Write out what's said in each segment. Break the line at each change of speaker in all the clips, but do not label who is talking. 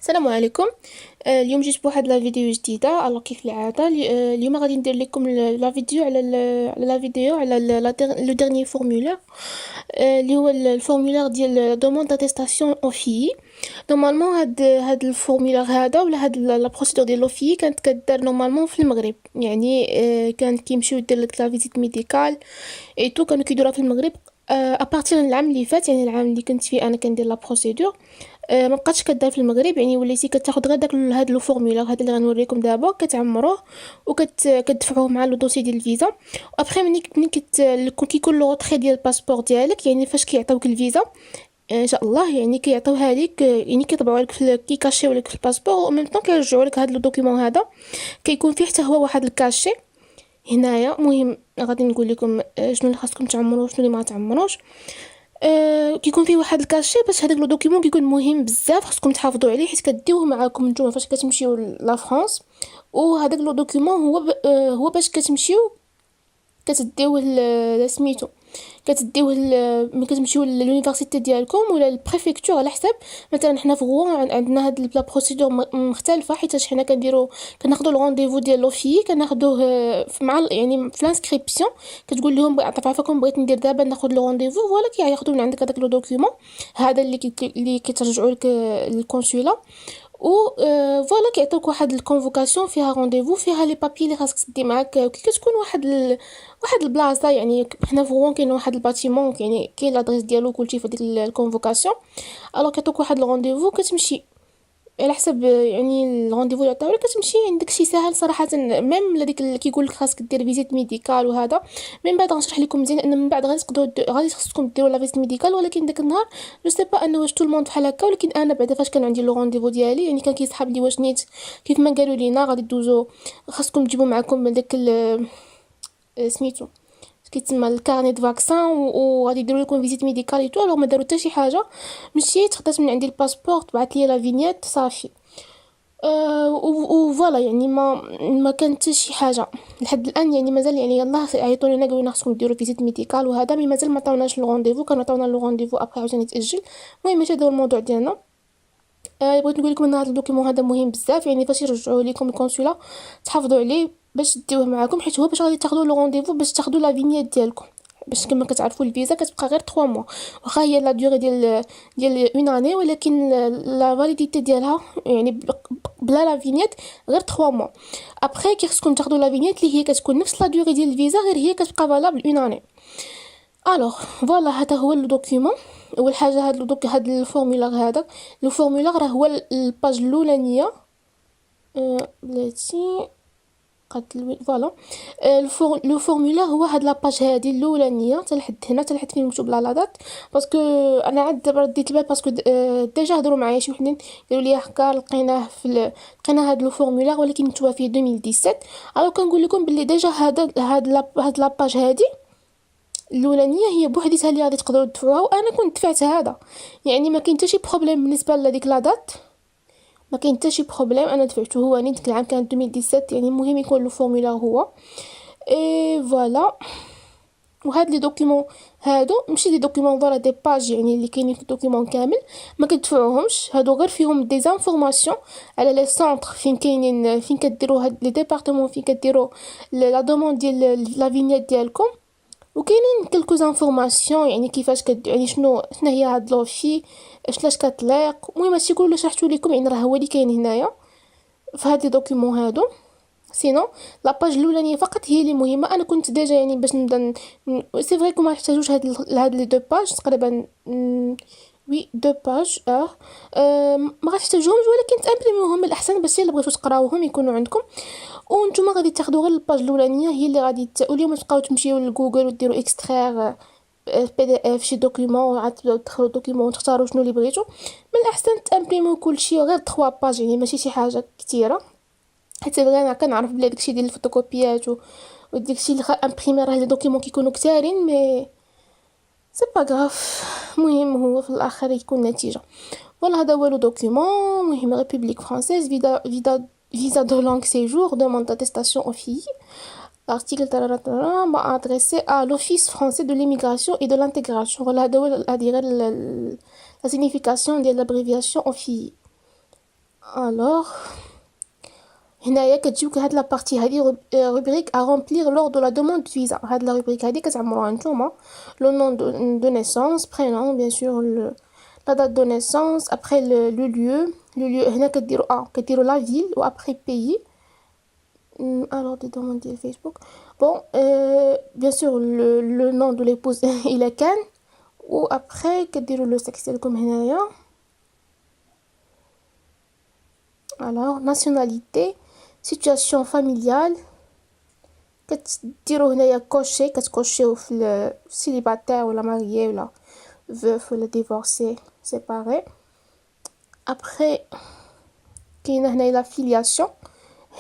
السلام عليكم. اليوم جيت بواحد لا فيديو جديده. الله كيف العاده اليوم غادي ندير لكم لا فيديو على على لا فيديو على لو ديرني فورمولير، اللي هو الفورمولير ديال دوموند داتيستاسيون اوفي. نورمالمون هاد الفورمولير هذا ولا هاد لا بروسيدور ديال لوفي كانت كدار نورمالمون في المغرب، يعني كانت كيمشيو يدير لك لا فيزيت ميديكال اي تو، كانوا كيديروها في المغرب. ابارتير من العام اللي فات، يعني العام اللي كنت فيه انا كندير لا بروسيدور، ما بقاتش كدار في المغرب، يعني وليتي كتاخد غير داك هاد لو فورمولير هذا اللي غنوريكم دابا، كتعمروه كتدفعوه مع لو دوسي ديال الفيزا. وابخي ملي كيكون لو تري ديال الباسبور ديالك، يعني فاش كيعطيوك الفيزا ان شاء الله، يعني كيعطيوها لك، يعني كيطبعوا لك كيكاشيو لك في الباسبور، وميم طون كيرجعوا لك هاد لو دوكيمون هذا، كيكون فيه حتى هو واحد الكاشي هنايا. مهم غادي نقول لكم شنو اللي خاصكم تعمروه وشنو اللي ما تعمروش. كيكون فيه واحد الكاشي، باش هذاك لو دوكيمون كيكون مهم بزاف، خاصكم تحافظوا عليه حيت كديوه معاكم نتوما فاش كتمشيو لا فرانس. وهذاك لو دوكيمون هو باش كتمشيو كتديوه سميتو، كتديوه ملي كتمشيو للونيفرسيتي ديالكم ولا البريفكتور على حساب. مثلا حنا في غوان عندنا هاد لا بروسيدور مختلفه، حيت حنا كناخذوا الرونديفو ديال لوفي، كناخذوه مع يعني في لانسكريبسيون. كتقول لهم عفاكم بغيت ندير دابا ناخذ لو رونديفو، فوالا كياخذوا من عندك هذاك لو دوكيومون هذا اللي كيترجعوا لك للكونسولا. و فوالا كيعطيوك واحد الكونفوكاسيون فيها رونديفو، فيها لي بابي اللي خاصك تدي معاك، كي كتكون واحد البلاصه. يعني حنا في غون كاين واحد الباتيمون، يعني كاين لادريس ديالو كلشي في ديك الكونفوكاسيون. الوغ كيعطوك واحد الرونديفو كتمشي على حسب، يعني الرونديفو اللي عطاولك كتمشي. يعني داكشي ساهل صراحه، ميم لديك اللي كيقول لك خاصك دير فيزيت ميديكال وهذا، من بعد غنشرح لكم مزيان، لان من بعد غادي تقدروا غادي خصكم ديروا لا فيزيت ميديكال. ولكن داك النهار جو سي با انه واش تو الموند بحال هكا، ولكن انا بعدا فاش كان عندي لو رونديفو ديالي، يعني كان كيسحب لي واش نيت كيف ما قالوا لينا غادي دوزو، خاصكم تجيبوا معكم داك سميتو كيتسمى الكارني دو فاكسان، وغادي يديروا لكم فيزيت ميديكال اي تو. الوغ ما داروا حتى شي حاجه، مشيت خدات من عندي الباسبور، طبعت لي لا فينيت صافي. وفوالا، يعني ما كانت حتى شي حاجه لحد الان. يعني مازال، يعني يلاه عيطوا لنا قالوا لنا خصكم ديروا فيزيت ميديكال وهذا، مي مازال ما عطاوناش الرونديفو، كانوا عطاونا لو رونديفو ابخي عاوتاني تاجل. المهم ماشي هذا هو الموضوع ديالنا. بغيت نقول لكم ان هذا الدوكيمون هذا مهم بزاف، يعني فاش يرجعوه لكم الكونسولا تحافظوا عليه باش ديوه معاكم، حيت هو باش غادي تاخذوا لو رونديفو باش تاخذوا لا فينيت ديالكم. باش كما كتعرفوا الفيزا كتبقى غير 3 موا، واخا هي لا ديوري ديال اون اني، ولكن لا فاليديتي ديالها يعني بلا لا فينيت غير 3 موا. ابخي كي خصكم تاخذوا لا فينيت اللي هي كتكون نفس لا ديوري ديال الفيزا، غير هي كتبقى فالابل اون اني. الوغ فوالا، هذا هو لو دوكيومون. اول حاجه هاد الفورمولير هذا، لو فورمولير راه هو الباج الاولانيه. بلاتي قد فوالا. لو فورمولير هو هاد لاباج هادي الاولانيه حتى لحد هنا، حتى لحد فين مكتوب لا دات. باسكو انا عاد دابا رديت البال، باسكو ديجا هضروا معايا شي وحدين قالوا لي هكا لقيناه لقينا هاد لو فورمولير ولكن مكتوبه فيه 2017. الو كنقول لكم باللي ديجا هاد لاباج هادي الاولانيه هي بوحديتها اللي غادي تقدروا تدفعوها، وانا كنت دفعت هذا. يعني ما كاين حتى شي بروبليم بالنسبه لهاديك لا دات، ما كاين حتى شي بروبليم، انا دفعته هو ني ديك العام كان 2017. يعني المهم يكون لو فورمولير هو اي فوالا. وهاد لي دوكيومون هادو ماشي دي دوكيومون فوالا دي باج، يعني اللي كاينين في الدوكيومون كامل ما كتدفعوهمش، هادو غير فيهم دي زانفورماسيون على لي سونتر فين كاينين، فين كديروا هاد لي ديبارتمون فين كديروا لا دوموند ديال لا فينيت ديالكم. وكاينين كلكو زانفورماسيون، يعني كيفاش يعني شنو هي هاد لوفي، لاش كتليق. المهم هادشي كله اللي شرحته لكم يعني راه هو اللي كاين هنايا في هاد لي دوكيومون هادو. سينو لاباج الاولانيه فقط هي اللي مهمه. انا كنت ديجا يعني باش نبدا سي فري كو ما نحتاجوش هاد لي دو باج تقريبا. وي دو باج ما غتحتاجوهمش، ولكن تامبريميوهم الاحسن باش الا بغيتو تقراوهم يكونوا عندكم. وانتم غادي تاخذوا غير الباج الاولانيه هي اللي غادي واليوم تبقاو تمشيو لجوجل وديروا اكسترير بي دي اف شي دوكيومون، عاد تبداو تدخلوا الدوكيومون وتختاروا شنو اللي بغيتو. من الاحسن تامبريميو كلشي غير 3 باج، يعني ماشي شي حاجه كثيره، حيت بغي انا كنعرف بلي داكشي ديال الفوتوكوبيات وداكشي اللي امبريمي راه لي دوكيومون كيكونوا كثارين، مي سي با غاف. المهم هو في الاخر يكون نتيجه. فوالا هذا هو لو دوكيومون. مهم ريبوبليك فرانسيز visa de langue séjour, demande d'attestation aux filles. L'article m'a adressé à l'Office français de l'immigration et de l'intégration. Voilà, هذا هو la signification de l'abréviation aux filles. alors هنايا كتجيوك هاد لابارتي هادي rubrique à remplir lors de la demande de visa. هاد la rubrique هادي كتعمروها نتوما le nom de naissance, prénom bien sûr, la date de naissance, après le lieu هنا كديروا la ville ou après pays. Alors des demandes de Facebook. Bon, bien sûr le nom de l'épouse il est Ken, ou après كديروا le sexe ديالكم هنايا. Alors nationalité, situation familiale, كتديروا هنايا كوشي كتكوشيو في célibataire ولا marié ولا veuf ولا divorcé séparé. Après كاينه هنايا لا filiation.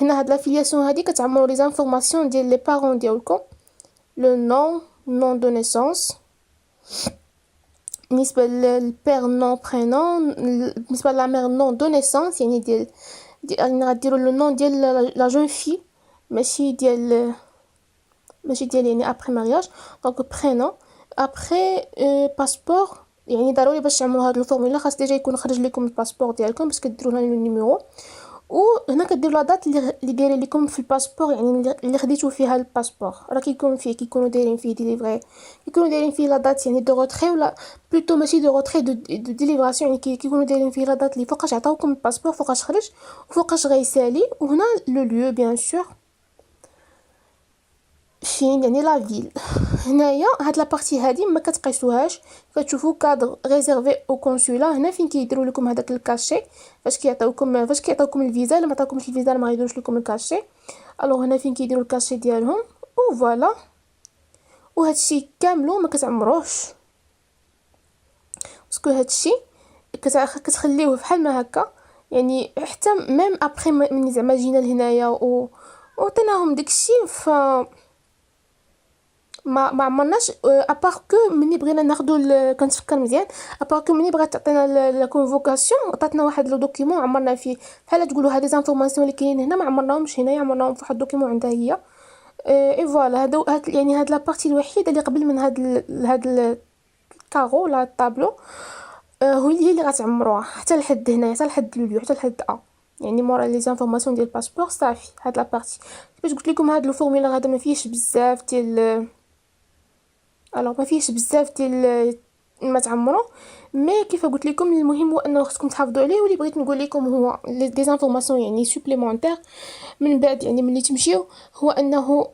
هنا هاد لا filiation هادي كتعمروا لي زانفورماسيون ديال لي بارون ديالكم. le nom de naissance بالنسبه للبير نون برينون، بالنسبه للا مير نون دو نيسانس يعني ديال غديروا لو نون ديال لا جون في، ماشي ديال يعني ابري مارياج. دونك برينون. ابري باسبور، يعني ضروري باش تعملوا هاد الفورمولا خاص ديجا يكون خرج لكم الباسبور ديالكم باش كديروا لها النيميرو. وهنا كديروا لا دات اللي دايره لكم في الباسبور، يعني اللي خديتو فيها الباسبور راه كيكونوا دايرين فيه ديليفري، كيكونوا دايرين فيه لا دات يعني دو روتري، ولا بلوتو ماشي دو روتري دو ديليفراسيون، يعني كيكونوا دايرين فيه لا دات اللي فوقاش عطاوكم الباسبور، فوقاش خرج وفوقاش غيسالي. وهنا لو ليو بيان سور فين يعني لا فيل. هنايا هاد لابارتي هادي ما كتقيسوهاش، كتشوفوا كادر ريزيرفي او كونسولا، هنا فين كيديروا لكم هذاك الكاشي فاش كيعطيوكم الفيزا. الا ما عطاوكمش الفيزا ما غيديروش لكم الكاشي. الوغ هنا فين كيديروا الكاشي ديالهم و فوالا. وهادشي كاملو ما كتعمروش باسكو هادشي كتخليوه بحال ما هكا، يعني حتى ميم ابري من زعما جينا لهنايا وعطيناهم داكشي ف ما عمرناش ابار كو مني بغينا ناخدو كنتفكر مزيان، ابار كو مني بغات تعطينا لا كونفوكاسيون عطاتنا واحد لو دوكيمون عمرنا فيه بحال تقولوا هاد لي زانفورماسيون اللي كاينين هنا ما عمرناهمش هنايا، عمرناهم في واحد الدوكيمون عندها هي. اي فوالا هاد يعني هاد لابارتي الوحيده اللي قبل من هاد الكارو ولا الطابلو هو اللي غتعمروها حتى لحد هنايا، حتى لحد لوليو، حتى لحد يعني مورا لي زانفورماسيون ديال الباسبور صافي. هاد لابارتي باش قلت لكم هاد الفورمولا هذا ما فيهش بزاف ديال الوغ ما فيهش بزاف ديال ما تعمروا، مي كيف قلت لكم المهم هو انه خصكم تحافظوا عليه. واللي بغيت نقول لكم هو دي زانفورماسيون يعني سوبليمونتير من بعد يعني ملي تمشيو، هو انه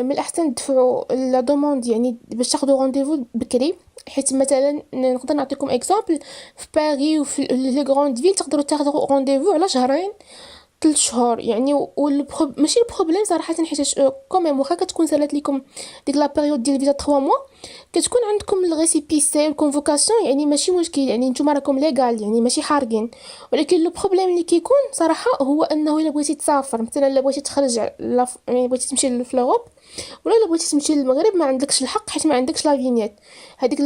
من الاحسن تدفعوا لا دوموند يعني باش تاخذوا رونديفو بكري، حيت مثلا نقدر نعطيكم اكزامبل في باريس وفي لي غروند فيل تقدروا تاخذوا رونديفو على شهرين 3 شهور يعني. ماشي البروبليم صراحه حيت كوميم واخا كتكون سالات لكم ديك لا بيريود ديال الفيزا 3 موا كتكون عندكم الريسيبيسي والكونفوكاسيون، يعني ماشي مشكل، يعني نتوما راكم ليغال يعني ماشي حارقين. ولكن لو بروبليم اللي كيكون صراحه هو انه الا بغيتي تسافر مثلا، الا بغيتي تخرج يعني بغيتي تمشي لوروب ولا الا بغيتي تمشي للمغرب ما عندكش الحق حيت ما عندكش لا فينيت هذيك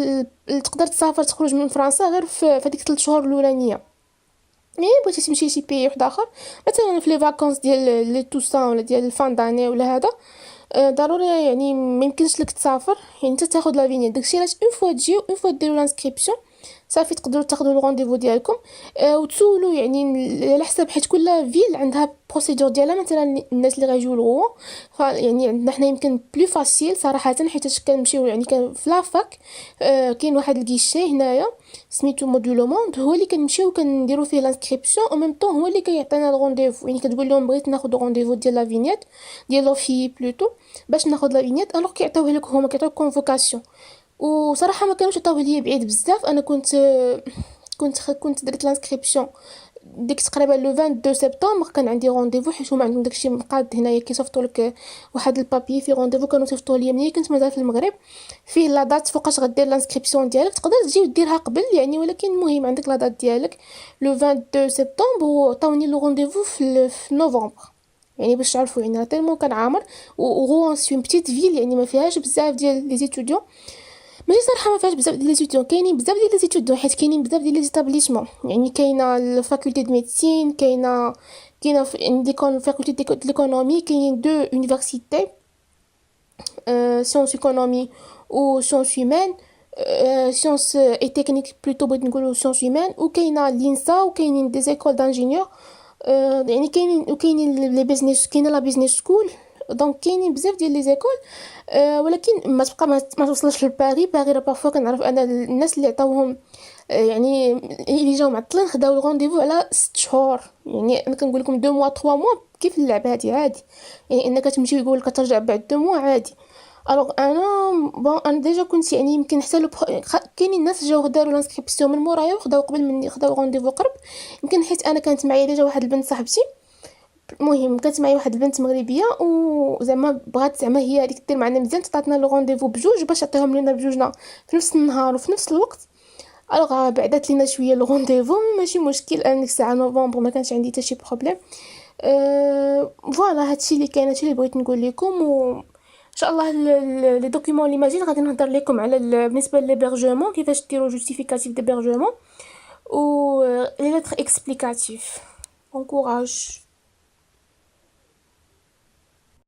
تقدر تسافر تخرج من فرنسا غير في هذيك 3 شهور الاولانيه. مي بغيتي تمشي لشي بيي واحد اخر مثلا في لي فاكونس ديال لي توسان ولا ديال الفان داني ولا هذا ضروري يعني ما يمكنش لك تسافر، يعني انت تاخذ لا فينيت. داكشي علاش اون فوا تجيو اون فوا ديروا لانسكريبسيون صافي تقدروا تاخذوا الرونديفو ديالكم وتسولوا يعني على حسب، حيت كل فيل عندها بروسيدور ديالها. مثلا الناس اللي غيجيو لغوا يعني عندنا حنا يمكن بلو فاسيل صراحه، حيت كنمشيو يعني كان في لافاك كاين واحد الكيشي هنايا سميتو مودولو موند، هو اللي كنمشيو كنديروا فيه لانسكريبسيون او ميم طون هو اللي كيعطينا الرونديفو، يعني كتقول لهم بغيت ناخذ رونديفو ديال لا فينيت ديال لوفي بلوتو باش ناخذ لا فينيت. الوغ كيعطيوه لك هما كيعطيوك كونفوكاسيون. وصراحه ما كانوش عطاوه ليا بعيد بزاف، انا كنت درت لانسكريبسيون ديك تقريبا لو 22 سبتمبر كان عندي رونديفو، حيت هما عندهم داكشي مقاد هنايا كيصيفطوا لك واحد البابي في رونديفو. كانوا صيفطوا لي ملي كنت مازال في المغرب فيه لا دات فوقاش غدير لانسكريبسيون ديالك، تقدر تجي وديرها قبل يعني، ولكن المهم عندك لا دات ديالك لو 22 سبتمبر. وعطاوني لو رونديفو في نوفمبر، يعني باش تعرفوا يعني تالمون كان عامر. وغوان سي اون بتيت فيل يعني ما فيهاش بزاف ديال لي ستوديون، ماشي صراحه ما فيهاش بزاف ديال لي ستوديون، كاينين بزاف ديال لي ستوديون حيت كاينين بزاف ديال لي زيتابليسمون، يعني كاينه الفاكولتي دو ميديسين، كاينه فاكولتي دو ليكونومي، كاينين دو يونيفرسيتي سيونس ايكونومي و سيونس هيومان، سيونس اي تكنيك بلوتو بغيت نقولوا سيونس هيومان، وكاينه لينسا، وكاينين دي زيكول دانجينيور يعني كاينين لي بيزنس، كاينه لا بيزنس سكول. دونك كاينين بزاف ديال لي زيكول. ولكن ما تبقى ما توصلش لباري. باري راه بارفوا كنعرف انا الناس اللي عطاوهم يعني اللي جاو معطلين خداو الغونديفو على 6 شهور. يعني انا كنقول لكم 2 موا 3 موا كيف اللعبه هادي عادي. يعني انك تمشي ويقول لك ترجع بعد 2 موا عادي. الوغ انا بون انا ديجا كنت يعني يمكن حتى كاينين الناس جاو داروا لانسكريبسيون من مورايا وخداو قبل مني، خداو غونديفو قرب. يمكن حيت انا كانت معايا ديجا واحد البنت صاحبتي. المهم كانت معايا واحد البنت مغربيه وزعما بغات زعما هي هذيك دير معنا مزيان، تعطاتنا لو رونديفو بجوج باش عطيهم لينا بجوجنا في نفس النهار وفي نفس الوقت. الوغ بعدات لينا شويه لو رونديفو، ماشي مشكل. انا ديك الساعه نوفمبر ما كانش عندي حتى شي بروبليم. فوالا هادشي اللي كاين، هادشي اللي بغيت نقول لكم. و ان شاء الله لي دوكيومون اللي ماجين غادي نهضر لكم على بالنسبه للهبرجمون كيفاش ديروا جوستيفيكاتيف ديبرجمون و لي لتر اكسبليكاتيف. bon courage.